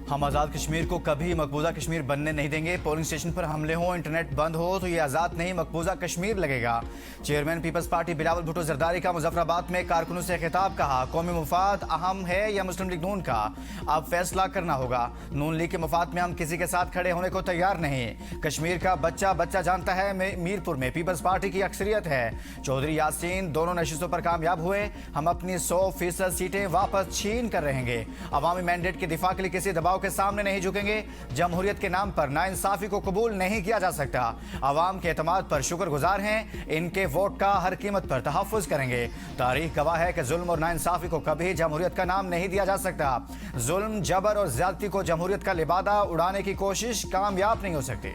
हम आज़ाद कश्मीर को कभी मकबूजा कश्मीर बनने नहीं देंगे। पोलिंग स्टेशन पर हमले हो, इंटरनेट बंद हो तो ये आज़ाद नहीं मकबूजा कश्मीर लगेगा। चेयरमैन पीपल्स पार्टी बिलावल भुट्टो जरदारी का मुजफ्फराबाद में कारकुनों से खिताब। कहा कौमी मुफाद अहम है या मुस्लिम लीग नून का, अब फैसला करना होगा। नून लीग के मुफाद में हम किसी के साथ खड़े होने को तैयार नहीं। कश्मीर का बच्चा बच्चा जानता है मीरपुर में पीपल्स पार्टी की अक्सरियत है। चौधरी यासीन दोनों नशिस्तों पर कामयाब हुए। हम अपनी 100% सीटें वापस छीन कर रहेंगे। अवामी मैंडेट के दिफा के लिए किसी दबाव के सामने नहीं झुकेंगे। जमहूरियत के नाम पर नाइंसाफी को कबूल नहीं किया जा सकता। अवाम के एतमाद पर शुक्रगुजार हैं। इनके वोट का हर कीमत पर तहफ़्फ़ुज़ करेंगे। तारीख गवाह है कि जुल्म और नाइंसाफी को कभी जमहूरियत का नाम नहीं दिया जा सकता। जुल्म, जबर और ज्यादती को जमहूरियत का लिबादा उड़ाने की कोशिश कामयाब नहीं हो सकती।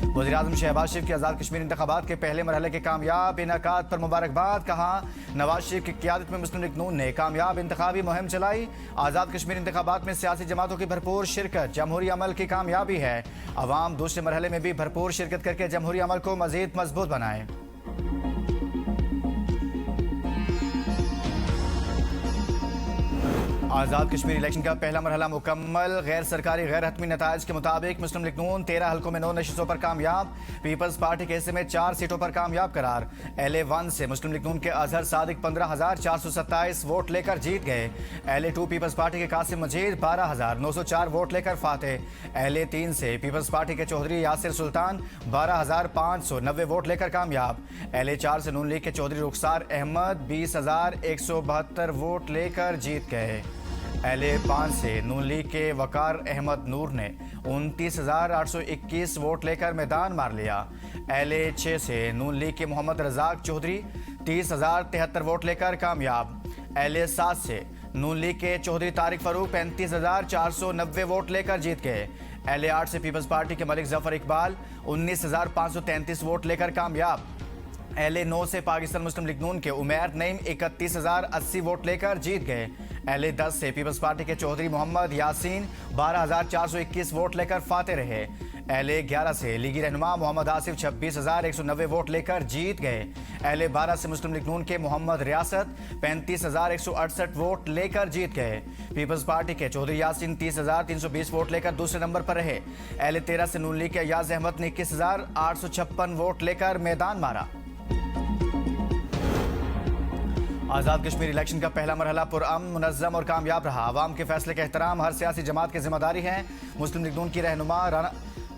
वज़ीर-ए-आज़म शहबाज शरीफ की आज़ाद कश्मीर इंतखाबात के पहले मरहले के कामयाब इनेकाद पर मुबारकबाद। कहा नवाज शरीफ की क़ियादत में मुस्लिम लीग नून ने कामयाब इंतखाबी मुहिम चलाई। आज़ाद कश्मीर इंतखाबात में सियासी जमातों की भरपूर शिरकत जमहूरी अमल की कामयाबी है। अवाम दूसरे मरहले में भी भरपूर शिरकत करके जमहूरी अमल को मज़ीद मजबूत बनाए। आज़ाद कश्मीर इलेक्शन का पहला मरहला मुकम्मल। गैर सरकारी गैर हतमी नताइज के मुताबिक मुस्लिम लीग नून 13 हल्कों में 9 नशिस्तों पर कामयाब। पीपल्स पार्टी के हिस्से में 4 सीटों पर कामयाब करार। LA1 से मुस्लिम लीग नून के अजहर सादिक 15,427 वोट लेकर जीत गए। LA2 पीपल्स पार्टी के कासिम मजीद 12,904 वोट लेकर फातेह। LA3 से पीपल्स पार्टी के चौधरी यासिर सुल्तान 12,590 वोट लेकर कामयाब। LA4 से नून लीग के चौधरी रुखसार अहमद 20,172 वोट लेकर जीत गए। LA5 से नून लीग के वकार अहमद नूर ने 29,821 वोट लेकर मैदान मार लिया। LA6 से नून लीग के मोहम्मद रजाक चौधरी 30,073 वोट लेकर कामयाब। LA7 से नून लीग के चौधरी तारिक फरूक 35,490 वोट लेकर जीत गए। LA8 से पीपल्स पार्टी के मलिक जफर इकबाल 19,533 वोट लेकर कामयाब। LA9 से पाकिस्तान मुस्लिम लीग नून के उमैर नईम 31,080 वोट लेकर जीत गए। LA10 से पीपल्स पार्टी के चौधरी मोहम्मद यासीन 12,421 वोट लेकर फाते रहे। LA11 से लीगी रहनुमा मोहम्मद आसिफ 26,190 वोट लेकर जीत गए। LA12 से मुस्लिम लीग नून के मोहम्मद रियासत 35,168 वोट लेकर जीत गए। पीपल्स पार्टी के चौधरी यासीन 30,320 वोट लेकर दूसरे नंबर पर रहे। LA13 से नून लीग के अयाज अहमद ने 21,856 वोट लेकर मैदान मारा। आज़ाद कश्मीर इलेक्शन का पहला मरहला पुरअमन, मुनज़्ज़म और कामयाब रहा। अवाम के फैसले का एहतराम हर सियासी जमात की जिम्मेदारी है। मुस्लिम लीग नून की रहनुमा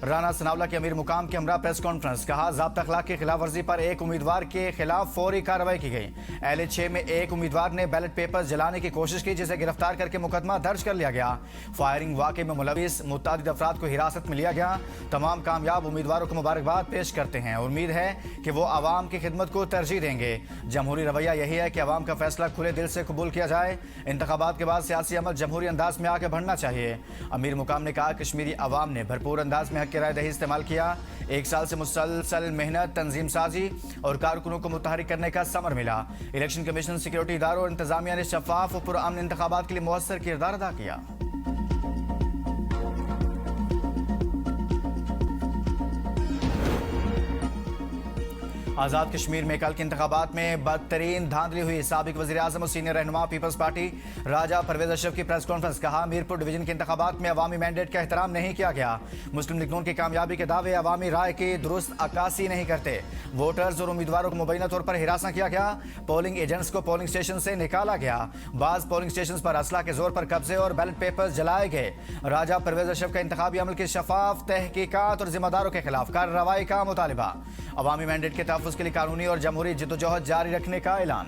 राना सनाउल्लाह के अमीर मुकाम के हमरा प्रेस कॉन्फ्रेंस। कहा ज़ाब्ता अखलाक की खिलाफ वर्जी पर एक उम्मीदवार के खिलाफ फौरी कार्रवाई की गई। LA6 में एक उम्मीदवार ने बैलेट पेपर्स जलाने की कोशिश की, जिसे गिरफ्तार करके मुकदमा दर्ज कर लिया गया। फायरिंग वाक़े में मुलविस मुतअद्दिद अफराद को हिरासत में लिया गया। तमाम कामयाब उम्मीदवारों को मुबारकबाद पेश करते हैं। उम्मीद है कि वो आवाम की खिदमत को तरजीह देंगे। जमहूरी रवैया यही है कि आवाम का फैसला खुले दिल से कबूल किया जाए। इंतखाबात के बाद सियासी अमल जमहूरी अंदाज में आगे बढ़ना चाहिए। अमीर मुकाम ने कहा कश्मीरी अवाम ने भरपूर अंदाज में हक की राय दही इस्तेमाल किया। 1 साल से मुसलसल मेहनत, तंजीम साजी और कारकुनों को मुतहरिक करने का समर मिला। इलेक्शन कमीशन, सिक्योरिटी इदारों और इंतजामिया ने शफाफ और पुरअमन इंतखाबात के लिए मुअस्सर किरदार अदा किया। आज़ाद कश्मीर में कल के इंतखाबात में बदतरीन धांधली हुई। साबिक वज़ीर-ए-आज़म और सीनियर रहनुमा पीपल्स पार्टी राजा परवेज अशरफ की प्रेस कॉन्फ्रेंस। कहा मीरपुर डिवीजन के इंतखाबात में अवामी मैंडेट का एहतराम नहीं किया गया। मुस्लिम लीग नून की कामयाबी के दावे अवामी राय की दुरुस्त अक्कासी नहीं करते। वोटर्स और उम्मीदवारों को मुबैना तौर पर हिरासा किया गया। पोलिंग एजेंट्स को पोलिंग स्टेशन से निकाला गया। बाज़ पोलिंग स्टेशन पर असला के जोर पर कब्जे और बैलेट पेपर्स जलाए गए। राजा परवेज अशरफ का इंतखाबी अमल की शफाफ तहकीकात और जिम्मेदारों के खिलाफ कार्रवाई का मुतालिबा। अवामी मैंडेट के तहफ़्फ़ुज़ के लिए कानूनी और जमहूरी जिद्दोजहद जारी रखने का ऐलान।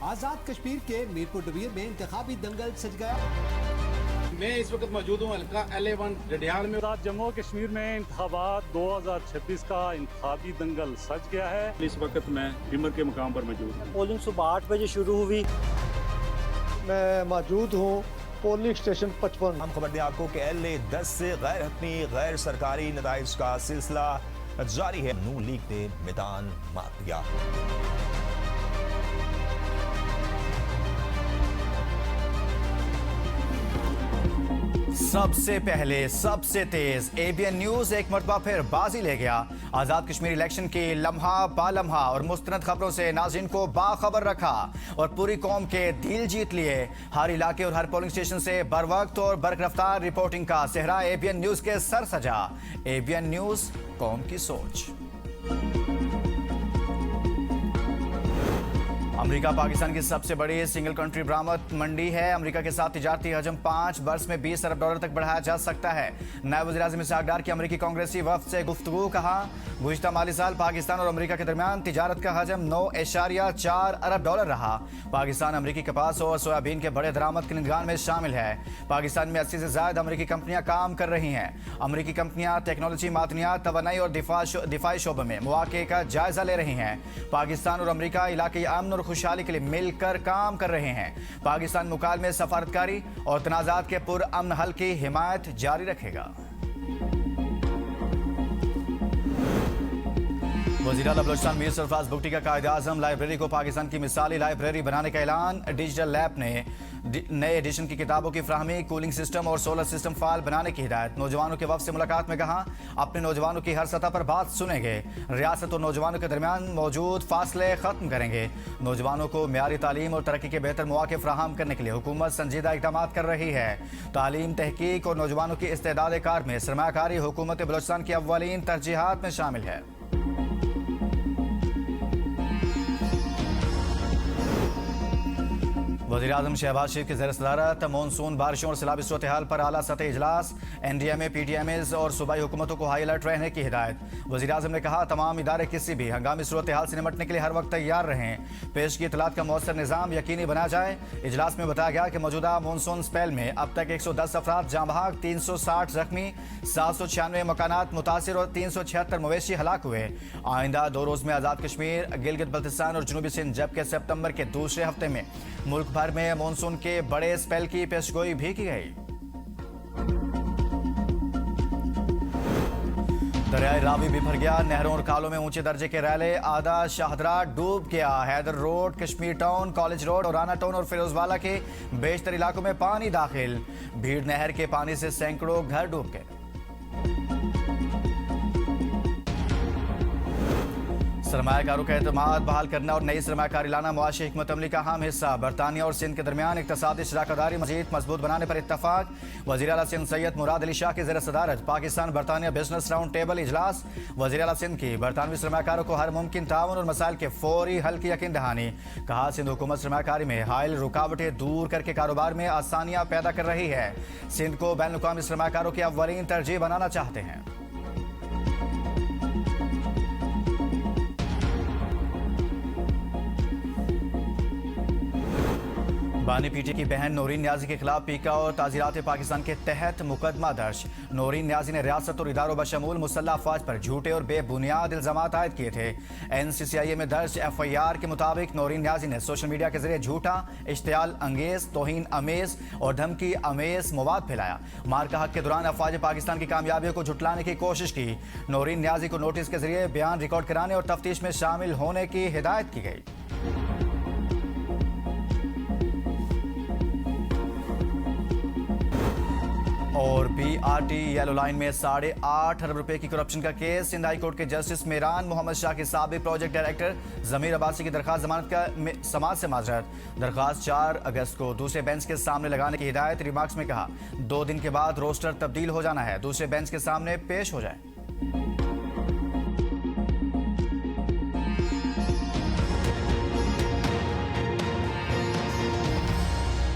आजाद कश्मीर के मीरपुर डिवीजन में इंतखाबी दंगल सज गया। मैं इस वक्त मौजूद हूँ हल्का LA1 डडियाल में। जम्मू कश्मीर में इंतखाबात 2026 का इंतखाबी दंगल सज गया है। इस वक्त मैं हिमर के मुकाम पर मौजूद हूँ। पोलिंग सुबह 8 बजे शुरू हुई। मैं मौजूद हूँ पोलिंग स्टेशन 55। हम खबर दें आपको कि LA10 से गैर हतमी गैर सरकारी नताइज का सिलसिला जारी है। नून लीग ने मैदान मार दिया। सबसे पहले सबसे तेज एबीएन न्यूज एक मरतबा फिर बाजी ले गया। आजाद कश्मीर इलेक्शन की लम्हा बालम्हा और मुस्तनद खबरों से नाज़रीन को बाखबर रखा और पूरी कौम के दिल जीत लिए। हर इलाके और हर पोलिंग स्टेशन से बर वक्त और बररफ्तार रिपोर्टिंग का सेहरा एबीएन न्यूज के सर सजा। एबीएन न्यूज, कौम की सोच। अमेरिका पाकिस्तान की सबसे बड़ी सिंगल कंट्री बरामद मंडी है। अमेरिका के साथ तिजारती हजम 5 वर्ष में 20 अरब डॉलर तक बढ़ाया जा सकता है। नायब वज़ीर-ए-आज़म इसहाक डार की अमेरिकी कांग्रेसी वफ्द से गुफ्तगू। कहा, गुज़िश्ता माली साल पाकिस्तान और अमेरिका के दरमियान तिजारत का हजम 9.4 अरब डॉलर रहा। पाकिस्तान अमेरिकी कपास और सोयाबीन के बड़े दरामद कंदगान में शामिल है। पाकिस्तान में 80 से ज्यादा अमेरिकी कंपनियां काम कर रही हैं। अमेरिकी कंपनियां टेक्नोलॉजी, मादनियात, तवानाई और दिफाई शोबे में मौके का जायजा ले रही हैं। पाकिस्तान और अमेरिका इलाके अमन और खुशहाली के लिए मिलकर काम कर रहे हैं। पाकिस्तान मुकाल में सफारतकारी और तनाज़ात के पुरअमन हल की हिमायत जारी रखेगा। वज़ीर आला बलोचिस्तान मीर सरफराज बुगटी का कायद-ए-आज़म लाइब्रेरी को पाकिस्तान की मिसाली लाइब्रेरी बनाने का ऐलान। डिजिटल लैब ने नए एडिशन की किताबों की फ्राहमी, कूलिंग सिस्टम और सोलर सिस्टम फाल बनाने की हिदायत। नौजवानों के वफ्द से मुलाकात में कहा, अपने नौजवानों की हर सतह पर बात सुनेंगे। रियासत और नौजवानों के दरमियान मौजूद फासले खत्म करेंगे। नौजवानों को मियारी तालीम और तरक्की के बेहतर मौके फ्राहम करने के लिए हुकूमत संजीदा इक़दाम कर रही है। तालीम, तहकीक और नौजवानों की इस्तेदाद कार में सरमायाकारी हुकूमत बलोचिस्तान की अव्वलीन तरजीहात में शामिल है। वज़ीर-ए-आज़म शहबाज शरीफ की ज़ेर सदारत मानसून बारिशों और सैलाबी सूरत हाल पर आला सतह इजलास। एनडीएमए, पीटीएमएस और सूबाई हुकूमतों को हाई अलर्ट रहने की हिदायत। वज़ीर-ए-आज़म ने कहा, तमाम इदारे किसी भी हंगामी सूरत हाल से निपटने के लिए हर वक्त तैयार रहें। पेश की इतलात का मौसर निज़ाम यकीनी बनाया जाए। इजलास में बताया गया कि मौजूदा मानसून स्पेल में अब तक 110 अफराद जाँ बहक, 360 जख्मी, 796 मकानात मुतासिर और 376 मवेशी हलाक हुए। आइंदा 2 रोज़ में आज़ाद कश्मीर, गिलगित बल्तिस्तान और जनूबी सिंध, जबकि सितंबर के दूसरे हफ्ते में मुल्क भर में मानसून के बड़े स्पेल की पेशगोई भी की गई। दरियाई रावी बिफर गया, नहरों और खालों में ऊंचे दर्जे के रैले। आधा शाहदरा डूब गया। Haider road, Kashmir town, college road और राना टाउन और फिरोजवाला के बेशतर इलाकों में पानी दाखिल। भीड़ नहर के पानी से सैकड़ों घर डूब गए। सरमायाकारों का एतमाद बहाल करना और नई सरमायाकारी लाना मुआशी हिकमत अमली का अहम हिस्सा। बरतानिया और सिंध के दरमियान इक़्तिसादी शराकतदारी मज़ीद मजबूत बनाने पर इत्तफाक। वज़ीर आला सिंध सैयद मुराद अली शाह की ज़ेर सदारत पाकिस्तान बरतानिया बिजनेस राउंड टेबल इजलास। वज़ीर आला सिंध की बरतानवी सरमायाकारों को हर मुमकिन ताउन और मसाइल के फौरी हल की यकीन दहानी। कहा, सिंध हुकूमत सरमायाकारी में हायल रुकावटें दूर करके कारोबार में आसानियाँ पैदा कर रही है। सिंध को बैनुल अक़वामी सरमायाकारों की अव्वलीन तरजीह बनाना चाहते हैं। बानी पीटी की बहन नौरीन न्याजी के खिलाफ पीका और ताज़ीरात पाकिस्तान के तहत मुकदमा दर्ज। नौरीन न्याजी ने रियासत और इदारों बशमूल मुसल्लह अफवाज पर झूठे और बेबुनियाद इल्जामात आयद किए थे। NCCIA में दर्ज FIR के मुताबिक नौरीन न्याजी ने सोशल मीडिया के जरिए झूठा, इश्तियाल अंगेज, तौहीन अमेज और धमकी अमेज मवाद फैलाया। मार्का हक के दौरान अफवाज पाकिस्तान की कामयाबियों को झुटलाने की कोशिश की। नौरीन न्याजी को नोटिस के जरिए बयान रिकॉर्ड कराने और तफ्तीश में शामिल होने की हिदायत की गई। और BRT येलो लाइन में 8.5 अरब रुपए की करप्शन का केस। सिंध हाई कोर्ट के जस्टिस मेहरान मोहम्मद शाह के साबिक प्रोजेक्ट डायरेक्टर ज़मीर अब्बासी की दरखास्त जमानत का समाज से माजरत। दरखास्त 4 अगस्त को दूसरे बेंच के सामने लगाने की हिदायत। रिमार्क्स में कहा, 2 दिन के बाद रोस्टर तब्दील हो जाना है, दूसरे बेंच के सामने पेश हो जाए।